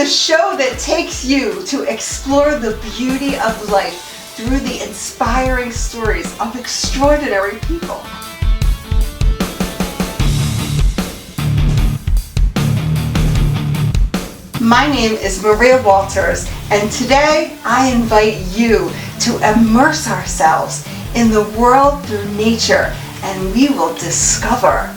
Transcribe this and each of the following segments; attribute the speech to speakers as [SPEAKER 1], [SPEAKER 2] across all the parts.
[SPEAKER 1] the show that takes you to explore the beauty of life through the inspiring stories of extraordinary people. My name is María Walters, and today I invite you to immerse ourselves in the world through nature, and we will discover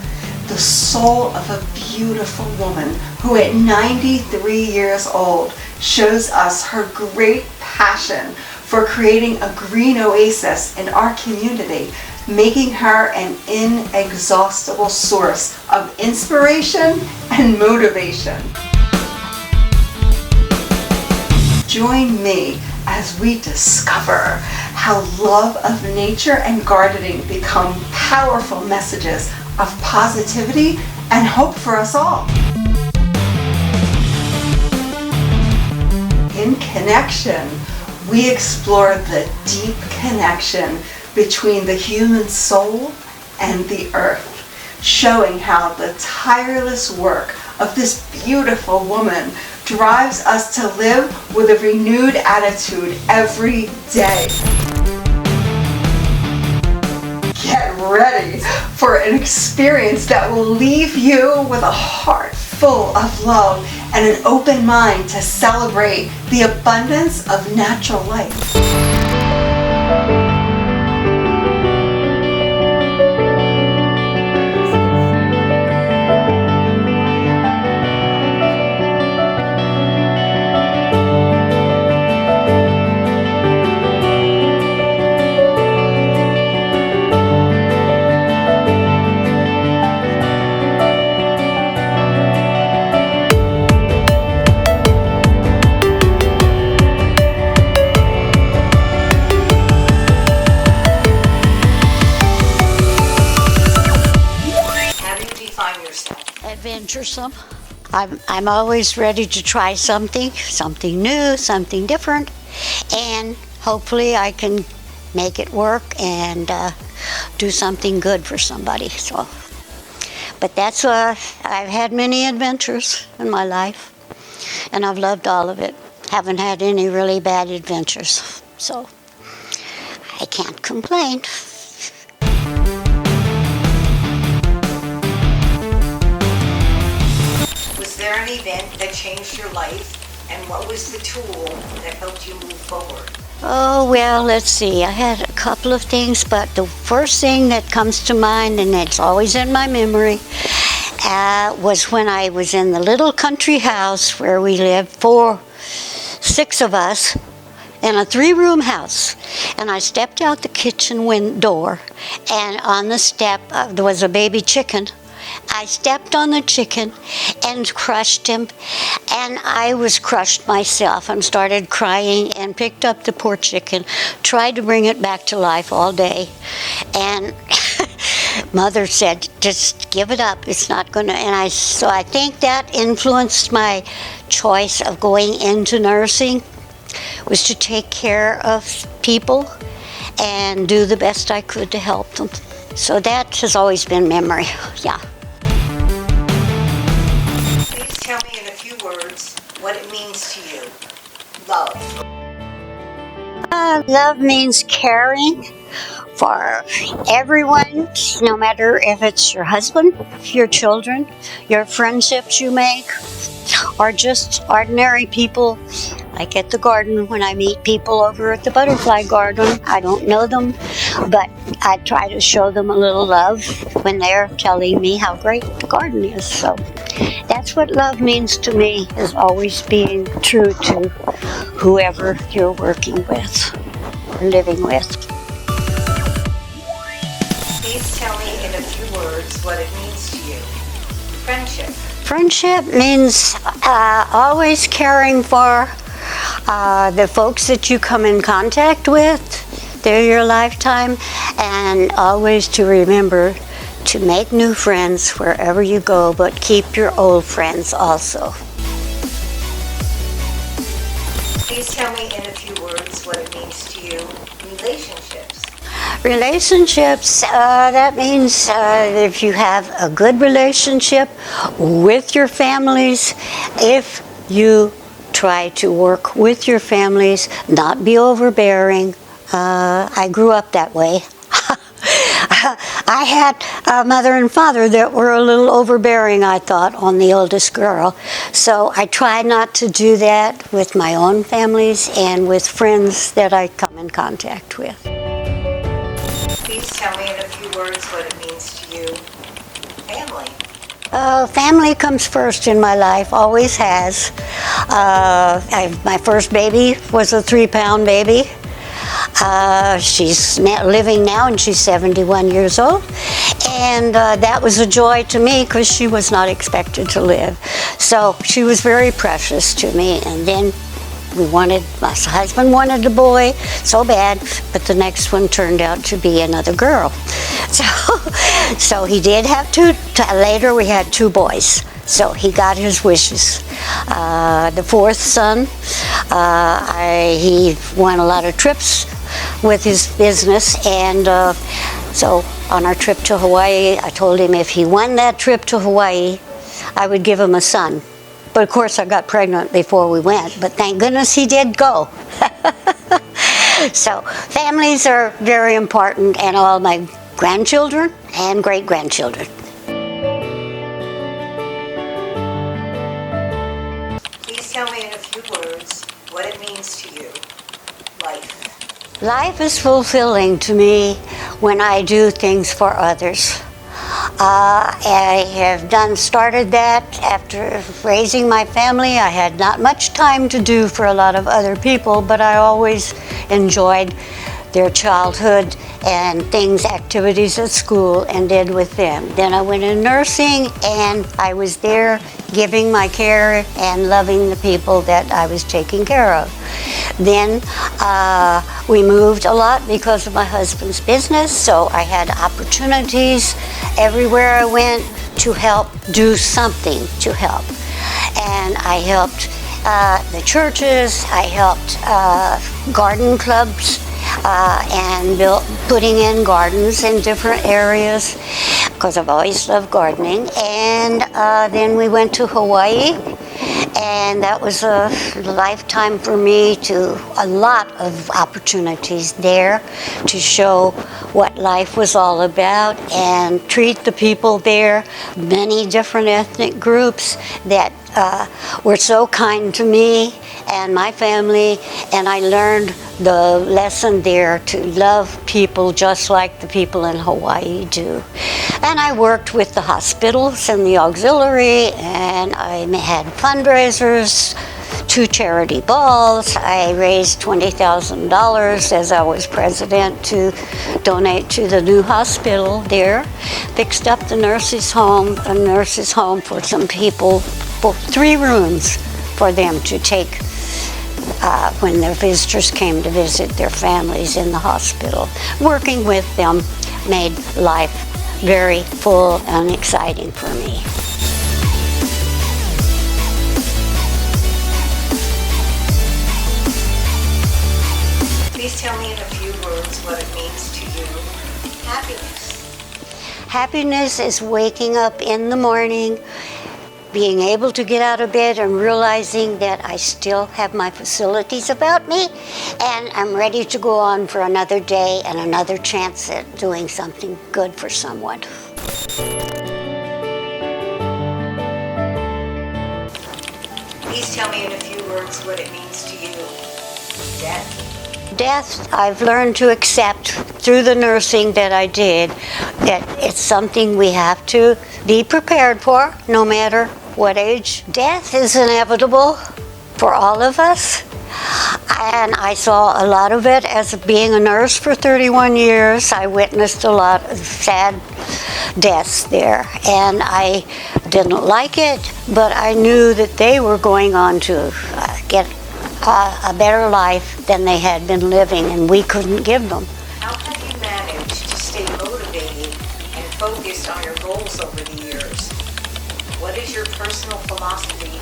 [SPEAKER 1] the soul of a beautiful woman who at 93 years old shows us her great passion for creating a green oasis in our community, making her an inexhaustible source of inspiration and motivation. Join me as we discover how love of nature and gardening become powerful messages of positivity and hope for us all. In Connection, we explore the deep connection between the human soul and the earth, showing how the tireless work of this beautiful woman drives us to live with a renewed attitude every day. Get ready for an experience that will leave you with a heart full of love and an open mind to celebrate the abundance of natural life.
[SPEAKER 2] Adventuresome. I'm always ready to try something new, something different, and hopefully I can make it work and do something good for somebody. So, but that's I've had many adventures in my life, and I've loved all of it. Haven't had any really bad adventures, so I can't complain.
[SPEAKER 3] Was there an event that changed your life, and what was the tool that helped you move forward?
[SPEAKER 2] Oh, well, let's see. I had a couple of things, but the first thing that comes to mind, and it's always in my memory, was when I was in the little country house where we lived, 6 of us, in a 3-room house. And I stepped out the kitchen door, and on the step there was a baby chicken. I stepped on the chicken and crushed him, and I was crushed myself and started crying and picked up the poor chicken, tried to bring it back to life all day, and Mother said, just give it up, it's not gonna, and so I think that influenced my choice of going into nursing, was to take care of people and do the best I could to help them. So that has always been memory, yeah.
[SPEAKER 3] Please tell me in a few words what it means to you. Love.
[SPEAKER 2] Love means caring for everyone, no matter if it's your husband, your children, your friendships you make, or just ordinary people. Like at the garden, when I meet people over at the butterfly garden, I don't know them, but I try to show them a little love when they're telling me how great the garden is. So that's what love means to me, is always being true to whoever you're working with or living with.
[SPEAKER 3] Please tell me in a few words what it means to you. Friendship.
[SPEAKER 2] Friendship means always caring for the folks that you come in contact with through your lifetime, and always to remember to make new friends wherever you go, but keep your old friends also.
[SPEAKER 3] Please tell me in a few words what it means to you. Relationships.
[SPEAKER 2] Relationships, that means if you have a good relationship with your families, if you try to work with your families, not be overbearing. I grew up that way. I had a mother and father that were a little overbearing, I thought, on the oldest girl. So I try not to do that with my own families and with friends that I come in contact with.
[SPEAKER 3] Please tell me in a few words what it means to you. Family.
[SPEAKER 2] Family comes first in my life, always has. My first baby was a 3-pound baby. She's living now and she's 71 years old. And that was a joy to me because she was not expected to live. So she was very precious to me. And then my husband wanted a boy so bad, but the next one turned out to be another girl. So he did have two. Later we had 2 boys. So he got his wishes. The 4th son, he won a lot of trips with his business, and so on our trip to Hawaii, I told him if he won that trip to Hawaii, I would give him a son. But of course I got pregnant before we went, but thank goodness he did go. So families are very important, and all my grandchildren and great-grandchildren.
[SPEAKER 3] Please tell me in a few words what it means to you. Life.
[SPEAKER 2] Life is fulfilling to me when I do things for others. I have started that after raising my family. I had not much time to do for a lot of other people, but I always enjoyed their childhood and activities at school, and did with them. Then I went in nursing, and I was there giving my care and loving the people that I was taking care of. Then we moved a lot because of my husband's business, so I had opportunities everywhere I went to help do something to help. And I helped the churches, I helped garden clubs, and putting in gardens in different areas because I've always loved gardening. And then we went to Hawaii, and that was a lifetime for me, to a lot of opportunities there to show what life was all about and treat the people there, many different ethnic groups that were so kind to me and my family, and I learned the lesson there to love people just like the people in Hawaii do. And I worked with the hospitals and the auxiliary, and I had fundraisers, 2 charity balls. I raised $20,000 as I was president to donate to the new hospital there. Fixed up the nurses' home, a nurses' home for some people, 3 rooms for them to take when their visitors came to visit their families in the hospital. Working with them made life very full and exciting for me.
[SPEAKER 3] Please tell me in a few words what it means to you. Happiness.
[SPEAKER 2] Happiness is waking up in the morning, being able to get out of bed and realizing that I still have my facilities about me, and I'm ready to go on for another day and another chance at doing something good for someone.
[SPEAKER 3] Please tell me in a few words what it means to you. Death.
[SPEAKER 2] Death, I've learned to accept through the nursing that I did, that it's something we have to be prepared for, no matter what age. Death is inevitable for all of us, and I saw a lot of it as being a nurse for 31 years. I witnessed a lot of sad deaths there, and I didn't like it, but I knew that they were going on to get a better life than they had been living, and we couldn't give them.
[SPEAKER 3] How have you managed to stay motivated and focused on your goals over the years? What is your personal philosophy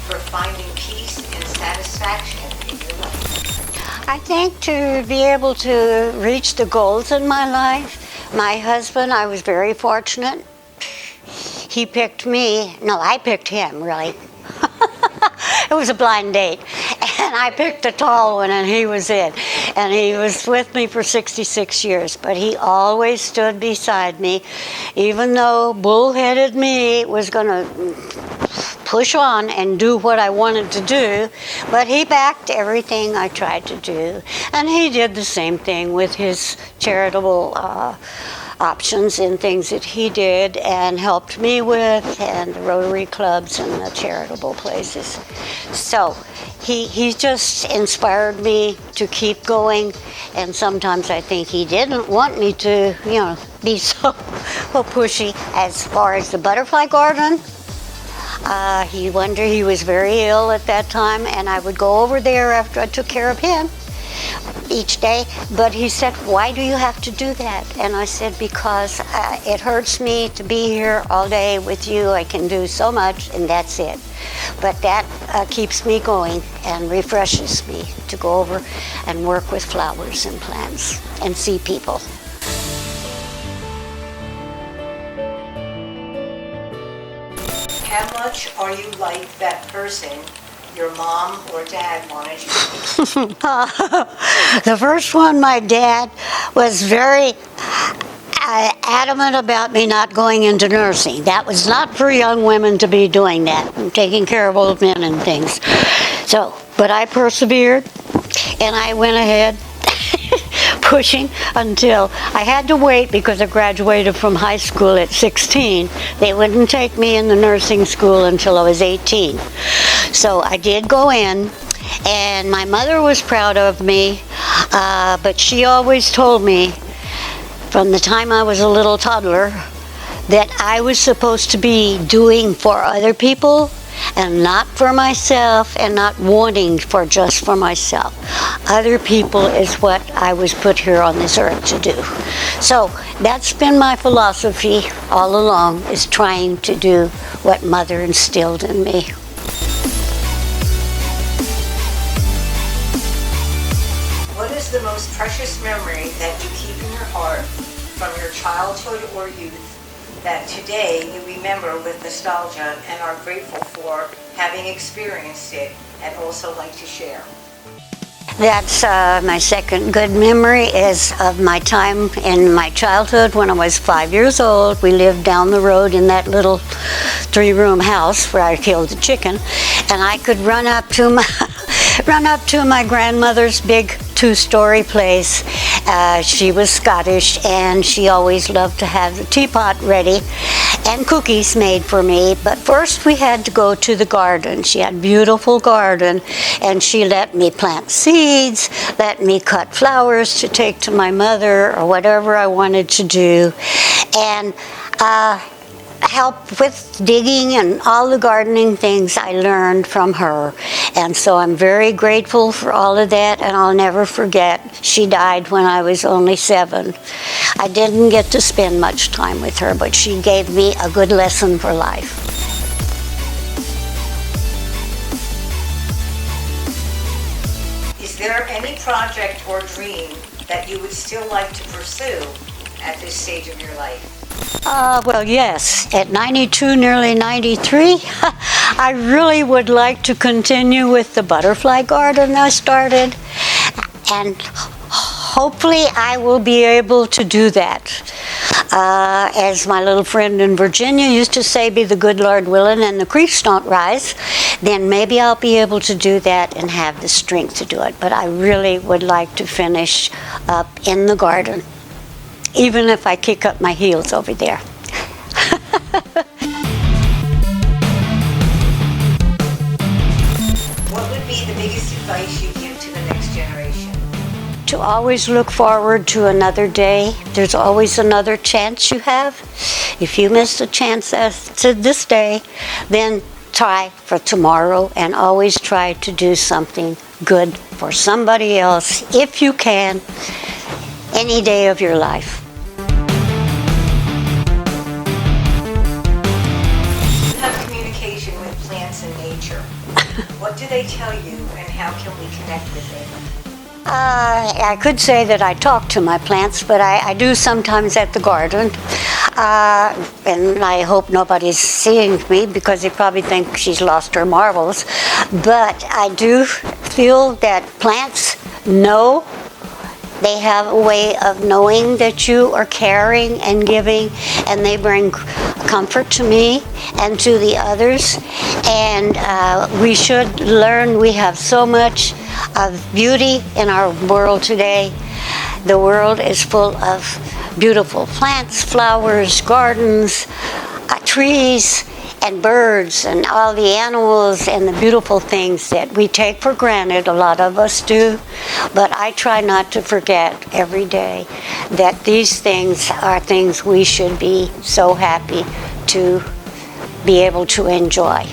[SPEAKER 3] for finding peace and satisfaction in your life?
[SPEAKER 2] I think to be able to reach the goals in my life, my husband, I was very fortunate. He picked me. No, I picked him, really. It was a blind date. And I picked a tall one, and he was it. And he was with me for 66 years. But he always stood beside me, even though bullheaded me was going to push on and do what I wanted to do. But he backed everything I tried to do. And he did the same thing with his charitable options and things that he did and helped me with, and the Rotary clubs and the charitable places. So he just inspired me to keep going, and sometimes I think he didn't want me to, be so pushy. As far as the butterfly garden, he was very ill at that time, and I would go over there after I took care of him each day. But he said, "Why do you have to do that?" And I said, "Because it hurts me to be here all day with you. I can do so much, and that's it. But that keeps me going and refreshes me to go over and work with flowers and plants and see people."
[SPEAKER 3] How much are you like that person your mom or dad wanted you to be?
[SPEAKER 2] The first one, my dad was very adamant about me not going into nursing. That was not for young women to be doing that, and taking care of old men and things. But I persevered, and I went ahead pushing until I had to wait because I graduated from high school at 16. They wouldn't take me in the nursing school until I was 18. So I did go in, and my mother was proud of me, but she always told me from the time I was a little toddler that I was supposed to be doing for other people and not for myself, and not wanting just for myself. Other people is what I was put here on this earth to do. So that's been my philosophy all along, is trying to do what Mother instilled in me.
[SPEAKER 3] What is the most precious memory that you keep in your heart from your childhood or youth that today you remember with nostalgia and are grateful for having experienced it and also like to share?
[SPEAKER 2] That's my second good memory is of my time in my childhood when I was 5 years old. We lived down the road in that little 3-room house where I killed the chicken, and I could run up to my grandmother's big 2-story place. She was Scottish, and she always loved to have the teapot ready and cookies made for me. But first we had to go to the garden. She had a beautiful garden, and she let me plant seeds, let me cut flowers to take to my mother or whatever I wanted to do, and help with digging and all the gardening things I learned from her. And so I'm very grateful for all of that, and I'll never forget. She died when I was only 7. I didn't get to spend much time with her, but she gave me a good lesson for life.
[SPEAKER 3] Is there any project or dream that you would still like to pursue at this stage of your life?
[SPEAKER 2] Well, yes. At 92, nearly 93, I really would like to continue with the butterfly garden I started, and hopefully I will be able to do that. As my little friend in Virginia used to say, be the good Lord willing and the creeks don't rise, then maybe I'll be able to do that and have the strength to do it. But I really would like to finish up in the garden, even if I kick up my heels over there.
[SPEAKER 3] What would be the biggest advice you give to the next generation?
[SPEAKER 2] To always look forward to another day. There's always another chance you have. If you missed a chance to this day, then try for tomorrow, and always try to do something good for somebody else if you can, any day of your life.
[SPEAKER 3] You have communication with plants and nature. What do they tell you, and how can we connect with it?
[SPEAKER 2] I could say that I talk to my plants, but I do sometimes at the garden. And I hope nobody's seeing me because they probably think she's lost her marbles. But I do feel that plants know. They have a way of knowing that you are caring and giving, and they bring comfort to me and to the others. And we should learn. We have so much of beauty in our world today. The world is full of beautiful plants, flowers, gardens, trees, and birds, and all the animals and the beautiful things that we take for granted. A lot of us do, but I try not to forget every day that these things are things we should be so happy to be able to enjoy.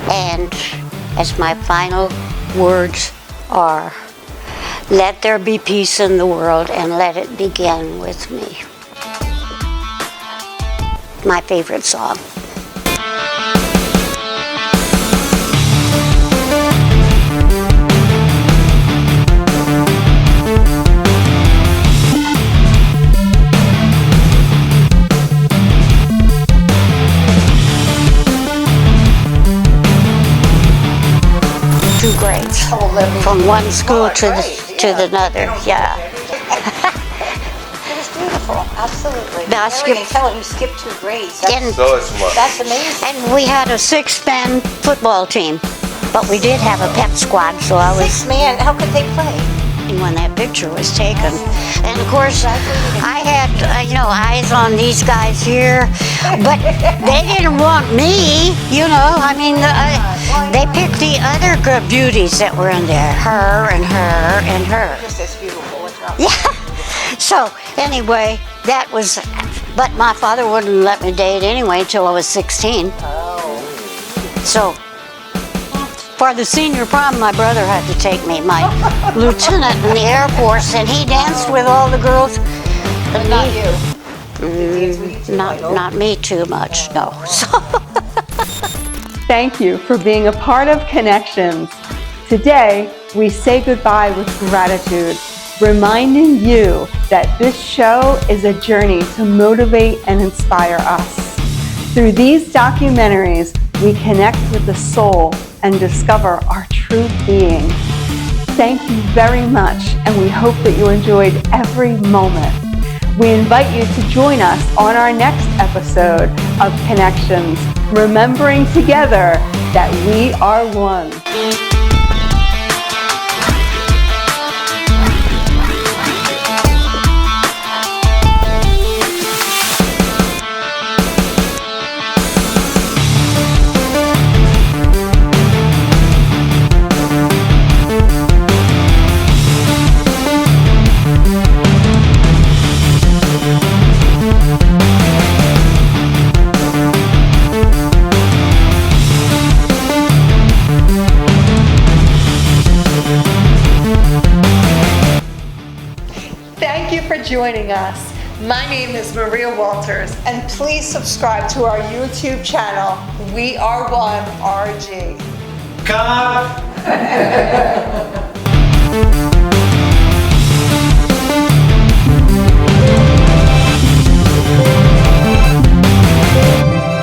[SPEAKER 2] And as my final words are, let there be peace in the world, and let it begin with me. My favorite song. Two grades, from one school to the another. Yeah.
[SPEAKER 3] It was beautiful, absolutely.
[SPEAKER 2] Now,
[SPEAKER 3] I can tell you skipped 2 grades.
[SPEAKER 4] So smart.
[SPEAKER 3] That's amazing.
[SPEAKER 2] And we had a 6-man football team, but we did have a pep squad, so I was
[SPEAKER 3] 6 man, how could they play?
[SPEAKER 2] when that picture was taken. And of course, I had, eyes on these guys here, but they didn't want me, I mean, they picked the other good beauties that were in there, her and her and her.
[SPEAKER 3] Just as beautiful, it's not.
[SPEAKER 2] Yeah. So anyway, that was, but my father wouldn't let me date anyway until I was 16.
[SPEAKER 3] Oh.
[SPEAKER 2] So for the senior prom, my brother had to take me, my lieutenant in the Air Force, and he danced with all the girls.
[SPEAKER 3] But not you.
[SPEAKER 2] Not me too much, no. So
[SPEAKER 5] Thank you for being a part of Connections. Today, we say goodbye with gratitude, reminding you that this show is a journey to motivate and inspire us. Through these documentaries, we connect with the soul and discover our true being. Thank you very much, and we hope that you enjoyed every moment. We invite you to join us on our next episode of Connections, remembering together that we are one. Thank you for joining us. My name is María Walters, and please subscribe to our YouTube channel, We Are One RG.
[SPEAKER 4] Cut!